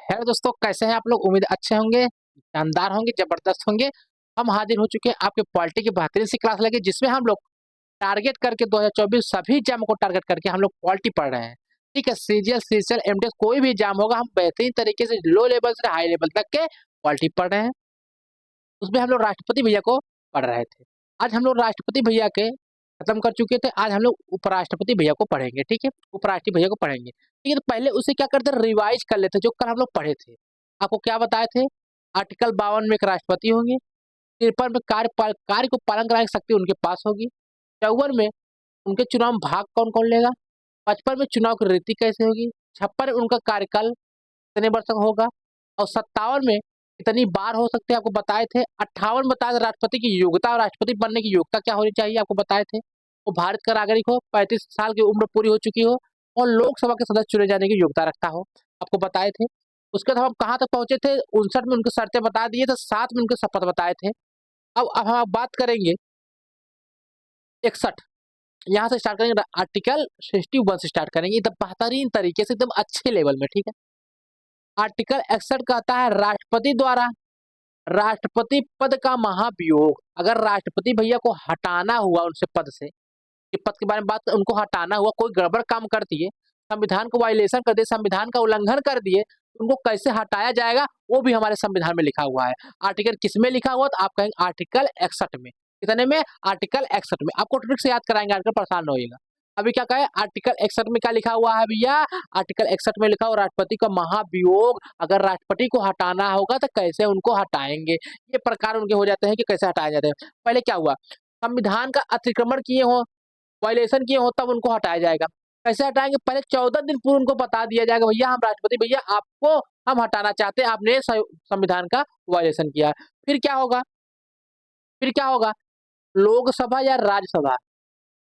Hello दोस्तों, कैसे हैं आप लोग? उम्मीद अच्छे होंगे, शानदार होंगे, जबरदस्त होंगे। हम हाजिर हो चुके हैं आपके पॉलिटी की बेहतरीन सी क्लास लेके, जिसमें हम लोग टारगेट करके 2024 सभी एग्जाम को टारगेट करके हम लोग पॉलिटी पढ़ रहे हैं। ठीक है, सीजीएल, सीजीएल, एमडीएस कोई भी एग्जाम होगा, हम बेहतरीन तरीके से लो लेवल से हाई लेवल तक के पॉलिटी पढ़ रहे हैं। उसमें हम लोग राष्ट्रपति भैया को पढ़ रहे थे। आज हम लोग राष्ट्रपति भैया के खत्म कर चुके थे। आज हम लोग उपराष्ट्रपति भैया को पढ़ेंगे। ठीक है, उपराष्ट्रपति भैया को पढ़ेंगे। ठीक है, तो पहले उसे क्या करते हैं, रिवाइज कर लेते हैं जो कल हम लोग पढ़े थे। आपको क्या बताए थे? आर्टिकल 52 में एक राष्ट्रपति होंगे। 53 में कार्य को पालन कराने की शक्ति उनके पास होगी। 54 में उनके चुनाव में भाग कौन कौन लेगा। 55 में चुनाव की रीति कैसे होगी। 56 में उनका कार्यकाल कितने वर्ष का होगा। और 57 में कितनी बार हो सकते हैं आपको बताए थे। 58 में बताया था राष्ट्रपति की योग्यता और राष्ट्रपति बनने की योग्यता क्या होनी चाहिए आपको बताए थे। वो भारत का नागरिक हो, 35 साल की उम्र पूरी हो चुकी हो और लोकसभा के सदस्य चुने जाने की योग्यता रखता हो, आपको बताए थे। उसके बाद हम कहाँ तक पहुंचे थे? 59 में उनकी शर्तें बता दिए थे, 7 में उनके शपथ बताए थे। अब हम बात करेंगे 61, यहाँ से स्टार्ट करेंगे। आर्टिकल 61 से स्टार्ट करेंगे एकदम बेहतरीन तरीके से, एकदम अच्छे लेवल में। ठीक है, आर्टिकल 61 कहता है राष्ट्रपति द्वारा राष्ट्रपति पद का महाभियोग। अगर राष्ट्रपति भैया को हटाना हुआ उनसे पद से, कि पद के बारे में बात, उनको हटाना हुआ, कोई गड़बड़ काम कर दिए, संविधान को वायलेशन कर दिए, संविधान का उल्लंघन कर दिए, तो उनको कैसे हटाया जाएगा वो भी हमारे संविधान में लिखा हुआ है। आर्टिकल किसमें लिखा हुआ? तो आप कहेंगे आर्टिकल 61 में। कितने में? आर्टिकल 61 में। आपको ट्रिक से याद कराएंगे, आर्टिकल परेशान न होइएगा। अभी क्या कहे, आर्टिकल 61 में क्या लिखा हुआ है भैया? आर्टिकल 61 में लिखा हुआ राष्ट्रपति का महाभियोग। अगर राष्ट्रपति को हटाना होगा तो कैसे उनको हटाएंगे, ये प्रकार उनके हो जाते हैं कि कैसे हटाए जाते हैं। पहले क्या हुआ, संविधान का अतिक्रमण किए हो, वायलेशन किए हो, तब उनको हटाया जाएगा। कैसे हटाएंगे? पहले 14 दिन पूर्व उनको बता दिया जाएगा, भैया हम राष्ट्रपति भैया आपको हम हटाना चाहते हैं, आपने संविधान का वायलेशन किया। फिर क्या होगा? फिर क्या होगा? लोकसभा या राज्यसभा,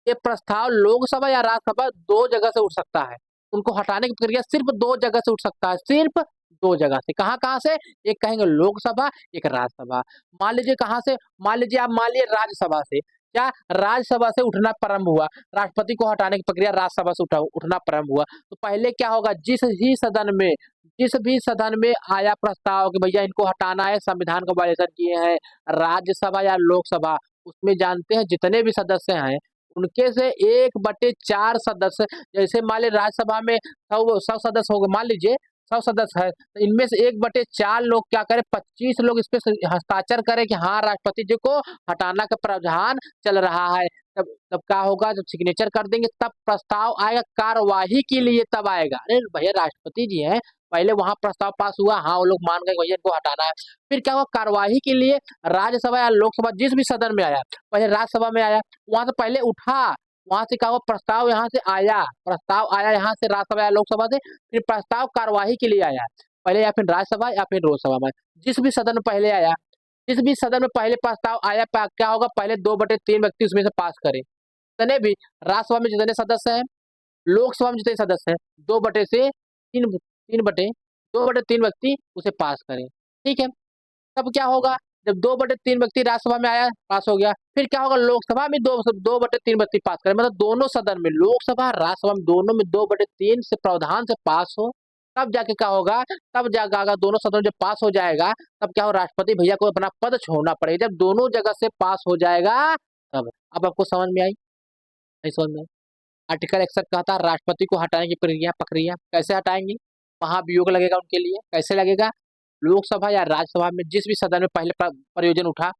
ये प्रस्ताव लोकसभा या राज्यसभा दो जगह से उठ सकता है। उनको हटाने की प्रक्रिया सिर्फ दो जगह से उठ सकता है, सिर्फ दो जगह से। कहाँ कहाँ से? एक कहेंगे लोकसभा, एक राज्यसभा। मान लीजिए कहाँ से? मान लीजिए आप मान लिए राज्यसभा से। क्या राज्यसभा से उठना प्रारंभ हुआ, राष्ट्रपति को हटाने की प्रक्रिया राज्यसभा से उठना प्रारंभ हुआ, तो पहले क्या होगा, जिस भी सदन में आया प्रस्ताव कि भैया इनको हटाना है, संविधान का वायलेशन किए हैं, राज्यसभा या लोकसभा, उसमें जानते हैं जितने भी सदस्य हैं उनके से 1/4 सदस्य, जैसे मान लीजिए राज्यसभा में 100 सदस्य हो गए, मान लीजिए 100 सदस्य है, तो इनमें से 1/4 लोग क्या करें, 25 लोग इस पे हस्ताक्षर करें कि हाँ राष्ट्रपति जी को हटाना का प्रावधान चल रहा है। तब तब क्या होगा, जब सिग्नेचर कर देंगे तब प्रस्ताव आएगा कार्यवाही के लिए, तब आएगा। अरे भैया राष्ट्रपति जी हैं, पहले वहां प्रस्ताव पास हुआ, हाँ वो लोग मान गए भैया इनको हटाना है। फिर क्या हुआ, कार्यवाही के लिए राज्यसभा या लोकसभा जिस भी सदन में आया, पहले राज्यसभा में आया, वहां से पहले उठा, वहां से क्या हुआ, प्रस्ताव यहाँ से आया, प्रस्ताव आया यहाँ से राज्यसभा या लोकसभा से, फिर प्रस्ताव कार्यवाही के लिए आया, पहले या फिर राज्यसभा या फिर लोकसभा में, जिस भी सदन में पहले आया, जिस भी सदन में पहले प्रस्ताव आया, क्या होगा, पहले 2/3 व्यक्ति उसमें से पास करें। जितने भी राज्यसभा में जितने सदस्य हैं, लोकसभा में जितने सदस्य हैं, 2/3 व्यक्ति उसे पास करें। ठीक है, तब क्या होगा, जब 2/3 व्यक्ति राज्यसभा में आया, पास हो गया, फिर क्या होगा, लोकसभा में 2/3 व्यक्ति पास करें, मतलब दोनों सदन में, लोकसभा राज्यसभा में दोनों में 2/3 से प्रावधान से पास हो, तब जाके क्या होगा, तब जाकर अगर दोनों सदन जब पास हो जाएगा, तब क्या हो, राष्ट्रपति भैया को अपना पद छोड़ना पड़ेगा। जब दोनों जगह से पास हो जाएगा तब। अब आपको समझ में आई? नहीं समझ में आई? आर्टिकल 61 कहता है राष्ट्रपति को हटाने की प्रक्रिया कैसे हटाएंगे, महाभियोग लगेगा उनके लिए। कैसे लगेगा? लोकसभा या राज्यसभा में जिस भी सदन में पहले प्रयोजन उठा,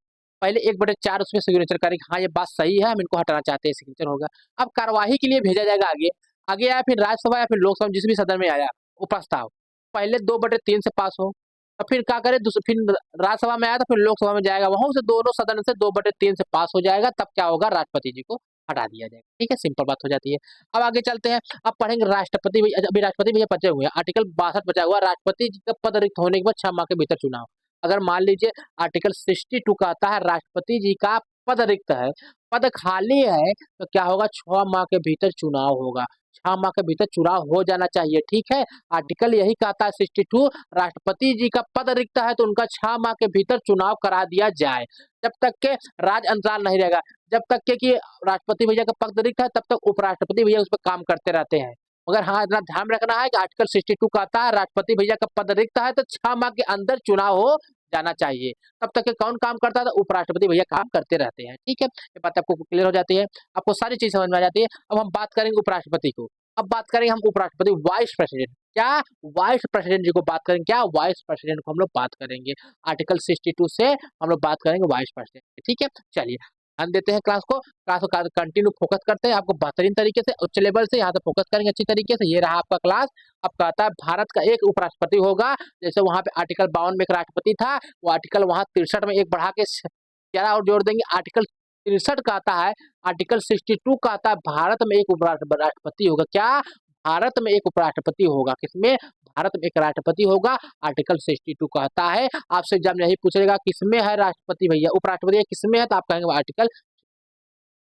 पहले 1/4 उसमें सिग्नेचर करेंगे, हाँ ये बात सही है, हम इनको हटाना चाहते हैं, सिग्नेचर होगा। अब कार्यवाही के लिए भेजा जाएगा आगे, आगे आया फिर राज्यसभा या फिर लोकसभा जिस भी सदन में आया वो प्रस्ताव, पहले 2/3 से पास हो, और फिर क्या करे, फिर राज्यसभा में आया तो फिर लोकसभा में जाएगा, वहां से दोनों सदन से 2/3 से पास हो जाएगा, तब क्या होगा, राष्ट्रपति जी को हटा दिया जाएगा। ठीक है, सिंपल बात हो जाती है। अब आगे चलते हैं, अब पढ़ेंगे राष्ट्रपति अभी राष्ट्रपति भैया बचे हुए हैं, आर्टिकल 62 बचा हुआ, राष्ट्रपति जी का पद रिक्त होने के बाद 6 माह के भीतर चुनाव। अगर मान लीजिए आर्टिकल 62 कहता है राष्ट्रपति जी का पद रिक्त है, पद खाली है, तो क्या होगा, 6 माह के भीतर चुनाव होगा, 6 माह के भीतर चुनाव हो जाना चाहिए। ठीक है, आर्टिकल यही कहता है 62, राष्ट्रपति जी का पद रिक्त है तो उनका 6 माह के भीतर चुनाव करा दिया जाए, जब तक के राज अंतराल नहीं रहेगा, जब तक के कि राष्ट्रपति भैया का पद रिक्त है तब तक उपराष्ट्रपति भैया उस पर काम करते रहते हैं। मगर हाँ इतना ध्यान रखना है कि आर्टिकल 62 कहता है राष्ट्रपति भैया का पद रिक्त है तो 6 माह के अंदर चुनाव हो जाना चाहिए। तब तक के कौन काम करता है तो उपराष्ट्रपति भैया काम करते रहते हैं। ठीक है, ये बात आपको क्लियर हो जाती है, आपको सारी चीज समझ में आ जाती है। अब हम बात करेंगे उपराष्ट्रपति को। अब बात करेंगे हम उपराष्ट्रपति वाइस प्रेसिडेंट। क्या वाइस प्रेसिडेंट जी को बात करेंगे, क्या वाइस प्रेसिडेंट को हम लोग बात करेंगे। आर्टिकल 62 से हम लोग बात करेंगे वाइस प्रेसिडेंट। ठीक है, चलिए ध्यान देते हैं क्लास को कंटिन्यू फोकस करते हैं आपको बेहतरीन तरीके से उच्च लेवल से यहाँ से फोकस करेंगे अच्छी तरीके से। ये रहा आपका क्लास। अब कहता है भारत का एक उपराष्ट्रपति होगा, जैसे वहां पे आर्टिकल 52 में एक राष्ट्रपति था, वो आर्टिकल वहां 63 में एक बढ़ा के 11 और जोड़ देंगे। आर्टिकल 63 कहता है, आर्टिकल 62 कहता है भारत में एक उपराष्ट्रपति होगा। क्या भारत में एक उपराष्ट्रपति होगा, किसमें, भारत में एक राष्ट्रपति होगा। आर्टिकल 62 कहता है। आपसे एग्जाम में यही पूछेगा किसमें है राष्ट्रपति भैया, उपराष्ट्रपति किसमें है, तो आप कहेंगे आर्टिकल।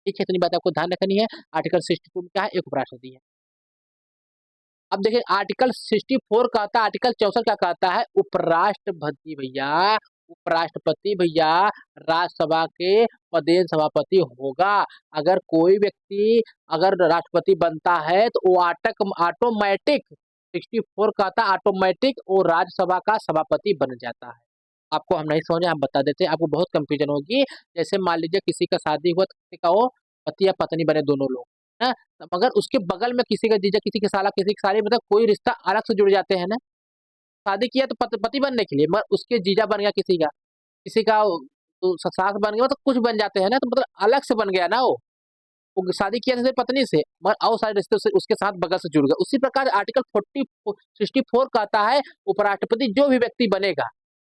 ठीक है, इतनी बात आपको ध्यान रखनी है। आर्टिकल 62 में क्या है, एक उपराष्ट्रपति है। अब देखिए आर्टिकल 64 कहता है, आर्टिकल 64 क्या कहता है, उपराष्ट्रपति भैया, उपराष्ट्रपति भैया राज्यसभा के पदेन सभापति होगा। अगर कोई व्यक्ति अगर राष्ट्रपति बनता है तो वो ऑटोमेटिक 64 कहता है ऑटोमेटिक वो राज्यसभा का सभापति बन जाता है। आपको हम नहीं समझे, हम बता देते हैं, आपको बहुत कंफ्यूजन होगी। जैसे मान लीजिए किसी का शादी हुआ तो किसी का वो पति या पत्नी बने दोनों लोग है, मगर उसके बगल में किसी का जीजा, किसी के साला, किसी की साली, मतलब कोई रिश्ता अलग से जुड़ जाते हैं ना। शादी किया तो पति बनने के लिए, मगर उसके जीजा बन गया किसी का तो सास बन गया, मतलब कुछ बन जाते हैं ना, तो मतलब अलग से बन गया ना वो शादी किया था पत्नी से, मगर और सारे रिश्ते उसके साथ बगल से जुड़ गए। उसी प्रकार आर्टिकल 64 कहता है उपराष्ट्रपति जो व्यक्ति बनेगा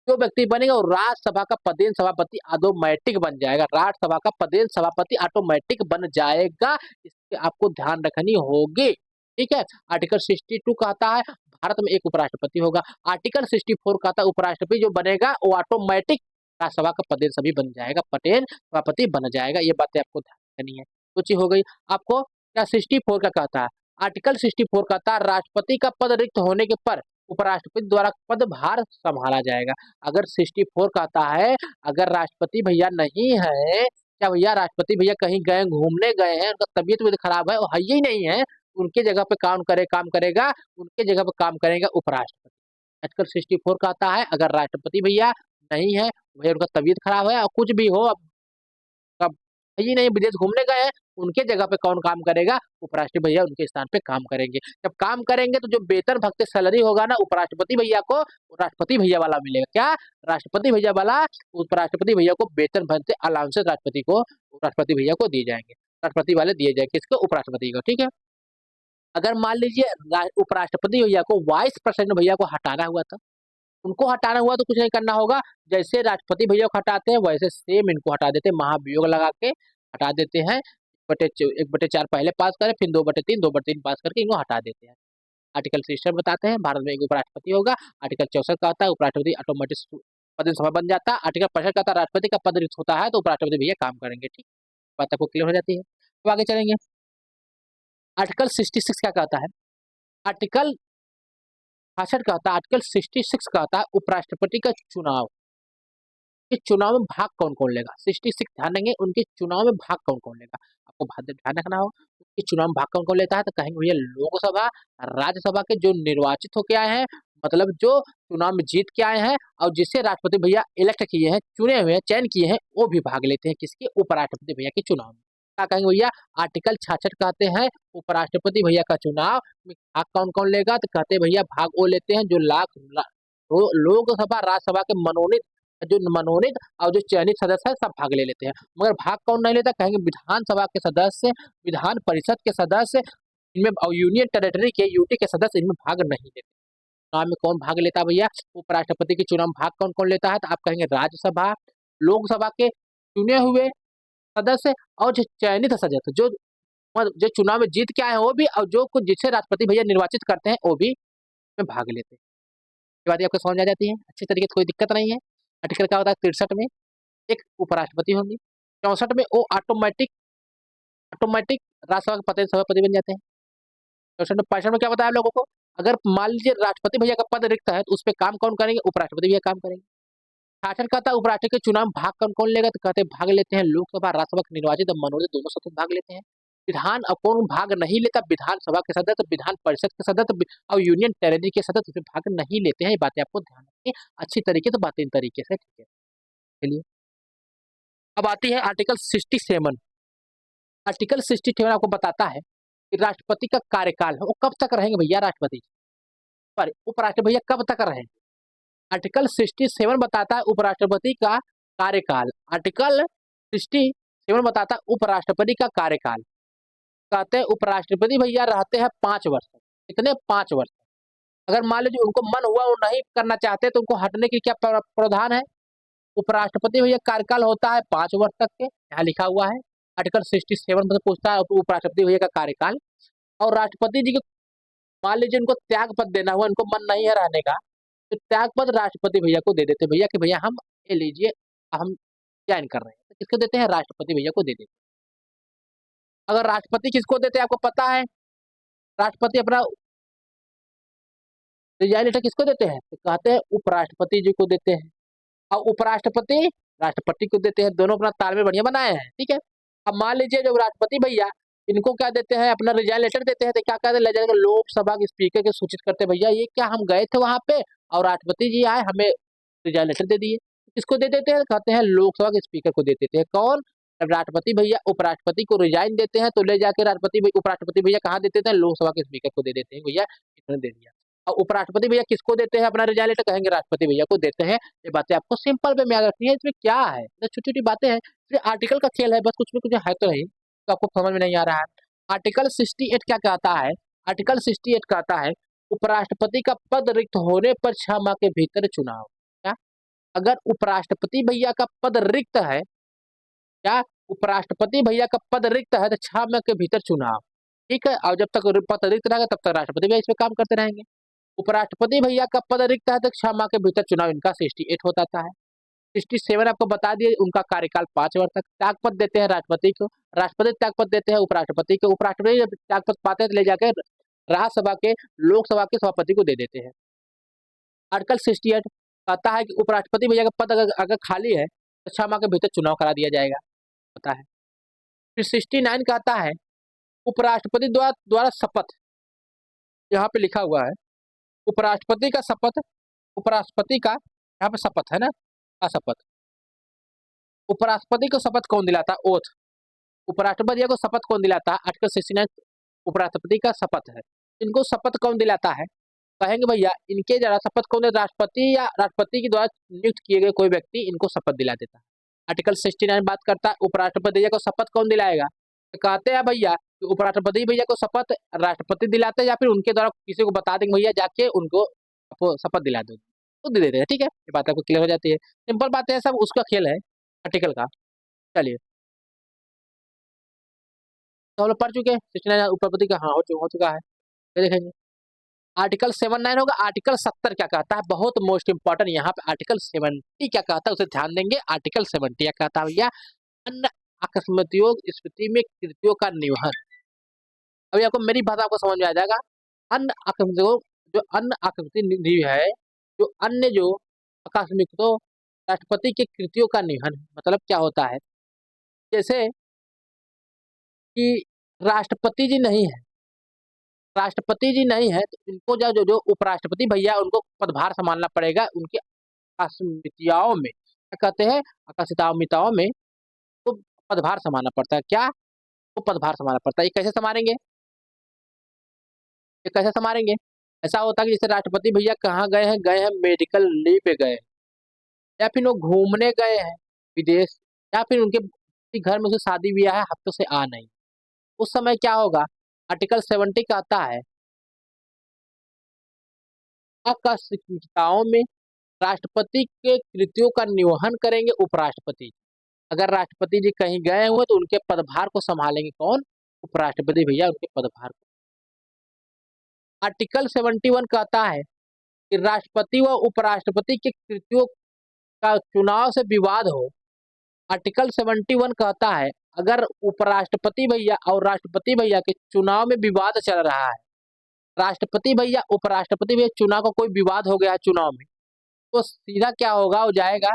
वो राज्यसभा का पदेन सभापति ऑटोमेटिक बन जाएगा, राज्यसभा का पदेन सभापति ऑटोमेटिक बन जाएगा। इसके आपको ध्यान रखनी होगी। ठीक है, आर्टिकल 62 कहता है भारत में एक उपराष्ट्रपति होगा। आर्टिकल 64 कहता है उपराष्ट्रपति जो बनेगा वो ऑटोमेटिक राज्यसभा का पदेन सभी बन जाएगा, पटेल सभापति बन जाएगा। ये बातें आपको ध्यान रखनी है। तो चीज हो गई। आपको क्या 64 का कहता है, आर्टिकल 64 कहता है राष्ट्रपति का पद रिक्त होने के पर उपराष्ट्रपति द्वारा पदभार संभाला जाएगा। अगर 64 कहता है अगर राष्ट्रपति भैया नहीं है, क्या भैया राष्ट्रपति भैया कहीं गए, घूमने गए हैं, उनका तबीयत खराब है और है ही नहीं है, उनके जगह पे काम करेगा, उनके जगह पे काम करेगा उपराष्ट्रपति। आर्टिकल 64 कहता है अगर राष्ट्रपति भैया नहीं है, भैया उनका तबीयत खराब है और कुछ भी हो, अब ही नहीं विदेश घूमने गए हैं, उनके जगह पे कौन काम करेगा, उपराष्ट्रपति भैया उनके स्थान पे काम करेंगे। जब काम करेंगे तो जो वेतन भत्ते सैलरी होगा ना उपराष्ट्रपति भैया को राष्ट्रपति भैया वाला मिलेगा। क्या, राष्ट्रपति भैया वाला उपराष्ट्रपति भैया को वेतन भत्ते अलाउंसेस राष्ट्रपति भैया को दिए जाएंगे, राष्ट्रपति वाले दिए जाएंगे किसको, उपराष्ट्रपति को। ठीक है, अगर मान लीजिए उपराष्ट्रपति भैया को वाइस प्रेसिडेंट भैया को हटाना हुआ था, उनको हटाना हुआ तो कुछ नहीं करना होगा, जैसे राष्ट्रपति भैया को हटाते हैं वैसे सेम इनको हटा देते हैं, महाभियोग लगा के हटा देते हैं। 1/4 पहले पास करें, फिर 2/3 2/3 पास करके इनको हटा देते हैं। आर्टिकल 63 बताते हैं भारत में एक उपराष्ट्रपति होगा। आर्टिकल 64 का आता है उपराष्ट्रपति ऑटोमेटिक पद सभा बन जाता है। आर्टिकल 65 का आता है राष्ट्रपति का पद रिक्त होता है तो उपराष्ट्रपति भैया काम करेंगे। ठीक, बात आपको क्लियर हो जाती है। तो आगे चलेंगे। आर्टिकल 66 क्या कहता है, आर्टिकल 66 कहता है, आर्टिकल 66 कहता है उपराष्ट्रपति का चुनाव, इस चुनाव में भाग कौन कौन लेगा। 66 ध्यान देंगे, उनके चुनाव में भाग कौन कौन लेगा, आपको ध्यान रखना हो। इस चुनाव में भाग कौन कौन लेता है तो कहेंगे भैया लोकसभा राज्यसभा के जो निर्वाचित होके आए हैं, मतलब जो चुनाव में जीत के आए हैं और जिसे राष्ट्रपति भैया इलेक्ट किए हैं, चुने हुए हैं, चयन किए हैं, वो भी भाग लेते हैं किसके, उपराष्ट्रपति भैया के चुनाव में। क्या कहेंगे भैया, आर्टिकल 66 कहते हैं उपराष्ट्रपति भैया का चुनाव में भाग कौन कौन लेगा, तो कहते भैया भाग वो लेते हैं जो लोकसभा राज्यसभा के मनोनीत और जो चयनित सदस्य है सब भाग ले लेते हैं। मगर भाग कौन नहीं लेता, कहेंगे विधानसभा के सदस्य, विधान परिषद के सदस्य इनमें और यूनियन टेरिटरी के यूटी के सदस्य इनमें भाग नहीं लेते। चुनाव में कौन भाग लेता है भैया, उपराष्ट्रपति के चुनाव में भाग कौन कौन लेता है, तो आप कहेंगे राज्यसभा, लोकसभा के चुने हुए सदस्य और जो चयनित सदस्य जो चुनाव में जीत के आए हैं वो भी, और जो कुछ जिसे राष्ट्रपति भैया निर्वाचित करते हैं वो भी में भाग लेते हैं। ये बात आपको समझ आ जाती है अच्छी तरीके से, कोई दिक्कत नहीं है। आर्टिकल क्या होता है 63 में एक उपराष्ट्रपति होंगे, 64 में वो ऑटोमेटिक राज्यसभा के पद सभापति बन जाते हैं। 65 में क्या बताया आप लोगों को, अगर मान लीजिए राष्ट्रपति भैया का पद रिक्त है तो उस पर काम कौन करेंगे, उपराष्ट्रपति भैया काम करेंगे। 66 कहता है उपराष्ट्रपति के चुनाव में भाग कौन कौन लेगा, तो कहते हैं भाग लेते हैं लोकसभा राज्यसभा के निर्वाचित और मनोनीत दोनों सदस्य भाग लेते हैं। विधान अब कौन भाग नहीं लेता, विधानसभा के सदस्य, विधान परिषद के सदस्य और यूनियन टेरिटरी के सदस्य उसमें भाग नहीं लेते हैं। ये बातें आपको ध्यान रखनी अच्छी तरीके से, बातें इन तरीके से, ठीक है। चलिए अब आती है आर्टिकल 67। आर्टिकल 67 आपको बताता है कि राष्ट्रपति का कार्यकाल है वो कब तक रहेंगे भैया, राष्ट्रपति पर उपराष्ट्रपति भैया कब तक रहेंगे। आर्टिकल 67 बताता है उपराष्ट्रपति का कार्यकाल। आर्टिकल 67 बताता है उपराष्ट्रपति का कार्यकाल। कहते हैं उपराष्ट्रपति भैया रहते हैं 5 वर्ष तक। कितने? 5 वर्ष। अगर मान लीजिए उनको मन हुआ वो नहीं करना चाहते तो उनको हटने की क्या प्रावधान है। उपराष्ट्रपति भैया कार्यकाल होता है 5 वर्ष तक के, यहाँ लिखा हुआ है। आर्टिकल 67 में पूछता है उपराष्ट्रपति भैया का कार्यकाल। और राष्ट्रपति जी के मान लीजिए उनको त्याग पद देना हुआ, उनको मन नहीं है रहने का, तो त्याग पद राष्ट्रपति भैया को दे देते भैया कि भैया हम ये लीजिए, हम ज्वाइन कर रहे हैं। तो किसको देते हैं? राष्ट्रपति भैया को दे देते हैं। अगर राष्ट्रपति किसको देते हैं आपको पता है? राष्ट्रपति अपना रिजाइन लेटर किसको देते हैं? तो कहते हैं उपराष्ट्रपति जी को देते हैं, और उपराष्ट्रपति राष्ट्रपति को देते हैं। दोनों अपना तालमेल बढ़िया बनाए हैं, ठीक है। अब मान लीजिए जब राष्ट्रपति भैया इनको क्या देते हैं, अपना रिजाइन लेटर देते हैं, तो क्या कहते हैं, ले जाकर लोकसभा के स्पीकर के सूचित करते हैं भैया ये क्या हम गए थे वहां पे और राष्ट्रपति जी आए हमें रिजाइन लेटर दे दिए। किसको दे देते हैं? कहते हैं लोकसभा के स्पीकर को दे देते हैं। कौन? जब राष्ट्रपति भैया उपराष्ट्रपति को रिजाइन देते हैं तो ले जाके उपराष्ट्रपति भैया कहाँ देते थे? लोकसभा के स्पीकर को दे देते हैं भैया इन्होंने दे दिया। और उपराष्ट्रपति भैया किसको देते हैं अपना रिजाइन लेटर? कहेंगे राष्ट्रपति भैया को देते हैं। ये बातें आपको सिंपल वे में याद रखनी है। इसमें क्या है, छोटी छोटी बातें हैं, इसमें आर्टिकल का खेल है बस, कुछ भी कुछ है तो नहीं, तो आपको समझ में नहीं आ रहा है। आर्टिकल 68 क्या कहता है? आर्टिकल 68 कहता है उपराष्ट्रपति का पद रिक्त होने पर 6 माह के भीतर चुनाव। क्या? अगर उपराष्ट्रपति भैया का पद रिक्त है, क्या उपराष्ट्रपति भैया का पद रिक्त है तो 6 माह के भीतर चुनाव, ठीक है। और जब तक पद रिक्त रहेगा तब तक राष्ट्रपति भैया इस पे काम करते रहेंगे। उपराष्ट्रपति भैया का पद रिक्त है तो 6 माह के भीतर चुनाव, इनका 68 होता है। 67 आपको बता दिए उनका कार्यकाल 5 वर्ष तक। त्याग पद देते हैं राष्ट्रपति को, राष्ट्रपति त्याग पद देते हैं उपराष्ट्रपति को, उपराष्ट्रपति जब त्याग पद पाते हैं तो ले जाकर राज्यसभा के लोकसभा के सभापति को दे देते हैं। आर्टिकल 68 कहता है कि उपराष्ट्रपति भैया का पद अगर खाली है तो 6 माह के भीतर चुनाव करा दिया जाएगा, पता है। फिर 69 कहता है उपराष्ट्रपति द्वारा शपथ, यहाँ पे लिखा हुआ है उपराष्ट्रपति का शपथ, उपराष्ट्रपति का यहाँ पे शपथ है ना, शपथ। उपराष्ट्रपति को शपथ कौन दिलाता? ओथ। उपराष्ट्रपति को शपथ कौन दिलाता है? आर्टिकल 69 उपराष्ट्रपति का शपथ है। इनको शपथ कौन दिलाता है? कहेंगे भैया इनके जरा शपथ कौन दे? राष्ट्रपति या राष्ट्रपति के द्वारा नियुक्त किए गए कोई व्यक्ति इनको शपथ दिला देता है। आर्टिकल 69 बात करता है उपराष्ट्रपति को शपथ कौन दिलाएगा? तो कहते हैं भैया कि उपराष्ट्रपति भैया को शपथ राष्ट्रपति दिलाते हैं या फिर उनके द्वारा किसी को बता देंगे भैया जाके उनको शपथ दिला दो, तो दे देते हैं, ठीक है। ये बात आपको क्लियर हो जाती है। सिंपल बात है, सब उसका खेल है आर्टिकल का। चलिए तो हम लोग पढ़ चुके हैं 69 उपराष्ट्रपति का, हाँ हो चुका है। तो देखेंगे आर्टिकल 79 होगा। आर्टिकल 70 क्या कहता है? बहुत मोस्ट इंपॉर्टेंट यहाँ पे आर्टिकल 70 क्या कहता है उसे ध्यान देंगे। आर्टिकल 70 क्या कहता है भैया? अन्य आकस्मिकताओं स्थिति में कृतियों का निर्वहन। अभी आपको मेरी भाषा आपको समझ में आ जाएगा। अन्य आकस्मिकताओं, जो अन्य आकस्मिक निधि है, जो अन्य जो आकस्मिकताओं राष्ट्रपति की कृतियों का निधन, मतलब क्या होता है? जैसे कि राष्ट्रपति जी नहीं है, राष्ट्रपति जी नहीं है तो इनको जो जो उपराष्ट्रपति भैया उनको पदभार संभालना पड़ेगा। उनकी आकस्मिकताओं में क्या कहते हैं? आकस्मिकताओं में तो पदभार संभालना पड़ता है। क्या? वो पदभार संभालना पड़ता है। ये कैसे संभालेंगे? ये कैसे संभालेंगे? ऐसा होता है कि जैसे राष्ट्रपति भैया कहाँ गए हैं मेडिकल लीव पे गए, या फिर वो घूमने गए हैं विदेश, या फिर उनके घर में उसे शादी ब्याह है, हफ्तों से आ नहीं, उस समय क्या होगा? आर्टिकल 70 कहता है आकस्मिकताओं में राष्ट्रपति के कृतियों का निर्वहन करेंगे उपराष्ट्रपति। अगर राष्ट्रपति जी कहीं गए हुए तो उनके पदभार को संभालेंगे कौन? उपराष्ट्रपति भैया उनके पदभार को। आर्टिकल 71 कहता है कि राष्ट्रपति व उपराष्ट्रपति के कृतियों का चुनाव से विवाद हो। आर्टिकल 71 कहता है अगर उपराष्ट्रपति भैया और राष्ट्रपति भैया के चुनाव में विवाद चल रहा है, राष्ट्रपति भैया उपराष्ट्रपति भैया चुनाव का कोई विवाद हो गया है चुनाव में, तो सीधा क्या होगा? हो जाएगा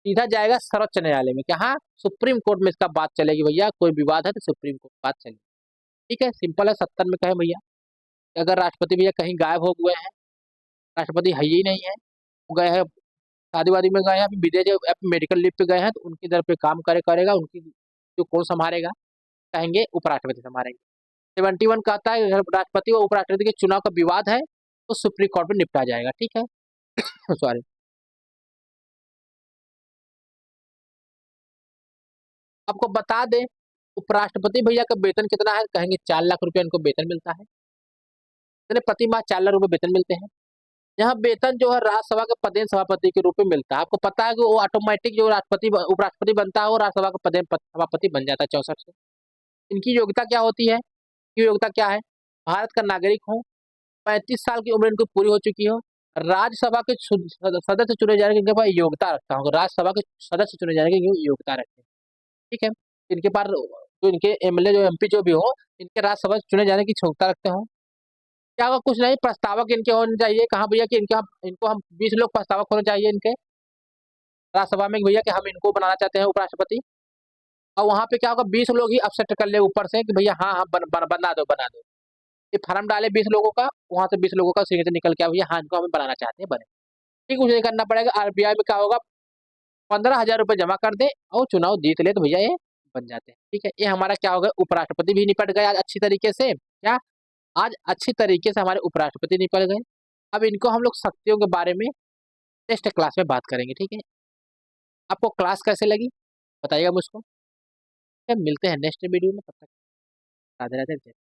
सीधा जाएगा सर्वोच्च न्यायालय में, क्या हाँ सुप्रीम कोर्ट में इसका बात चलेगी भैया, कोई विवाद है तो सुप्रीम कोर्ट बात चलेगी। ठीक है, सिंपल है। 70 में कहे भैया कि अगर राष्ट्रपति भैया कहीं गायब हो गए हैं, राष्ट्रपति है ही नहीं है, वो गए हैं शादी वादी में, गए हैं अभी विदेश मेडिकल लीव पे गए हैं, तो उनकी दर पे काम करेगा, उनकी जो कौन संभालेगा, कहेंगे उपराष्ट्रपति संभालेंगे। 71 कहता है अगर राष्ट्रपति और उपराष्ट्रपति के चुनाव का विवाद है तो सुप्रीम कोर्ट में निपटा जाएगा। ठीक है सॉरी। आपको बता दें उपराष्ट्रपति भैया का वेतन कितना है, कहेंगे 4 लाख रुपया इनको वेतन मिलता है, इतने प्रति माह 4 लाख रुपए वेतन मिलते हैं। यहाँ वेतन जो है राज्यसभा के पदेन सभापति के रूप में मिलता है। आपको पता है कि वो ऑटोमेटिक जो राष्ट्रपति उपराष्ट्रपति बनता है वो राज्यसभा का पदेन सभापति बन जाता है 64 से। इनकी योग्यता क्या होती है, इनकी योग्यता क्या है, भारत का नागरिक हो, 35 साल की उम्र इनको पूरी हो चुकी हो, राज्यसभा के सदस्य चुने जाने की इनके पास योग्यता रखता हूँ, राज्यसभा के सदस्य चुने जाने की योग्यता रखते हैं। ठीक है, इनके पास जो इनके एमएलए जो एमपी जो भी हो, इनके राज्यसभा चुने जाने की क्षमता रखते हो। क्या होगा, कुछ नहीं, प्रस्तावक इनके होने चाहिए। कहाँ भैया कि इनको हम 20 लोग प्रस्तावक होने चाहिए इनके राज्यसभा में भैया कि हम इनको बनाना चाहते हैं उपराष्ट्रपति। और वहां पे क्या होगा, 20 लोग ही एक्सेप्ट कर ले ऊपर से कि भैया हाँ हाँ बना दो। ये फार्म डाले 20 लोगों का, वहां से 20 लोगों का सिग्नेचर निकल के भैया हाँ इनको हम बनाना चाहते हैं, बने। ठीक, कुछ नहीं करना पड़ेगा। आरबीआई में क्या होगा, 15,000 रुपये जमा कर दे और चुनाव जीत ले तो भैया ये बन जाते हैं। ठीक है, ये हमारा क्या होगा, उपराष्ट्रपति भी निपट गया आज अच्छी तरीके से। क्या, आज अच्छी तरीके से हमारे उपराष्ट्रपति निपट गए। अब इनको हम लोग शक्तियों के बारे में नेक्स्ट क्लास में बात करेंगे। ठीक है, आपको क्लास कैसे लगी बताइएगा मुझको। मिलते हैं नेक्स्ट वीडियो में, तब तक राधे राधे।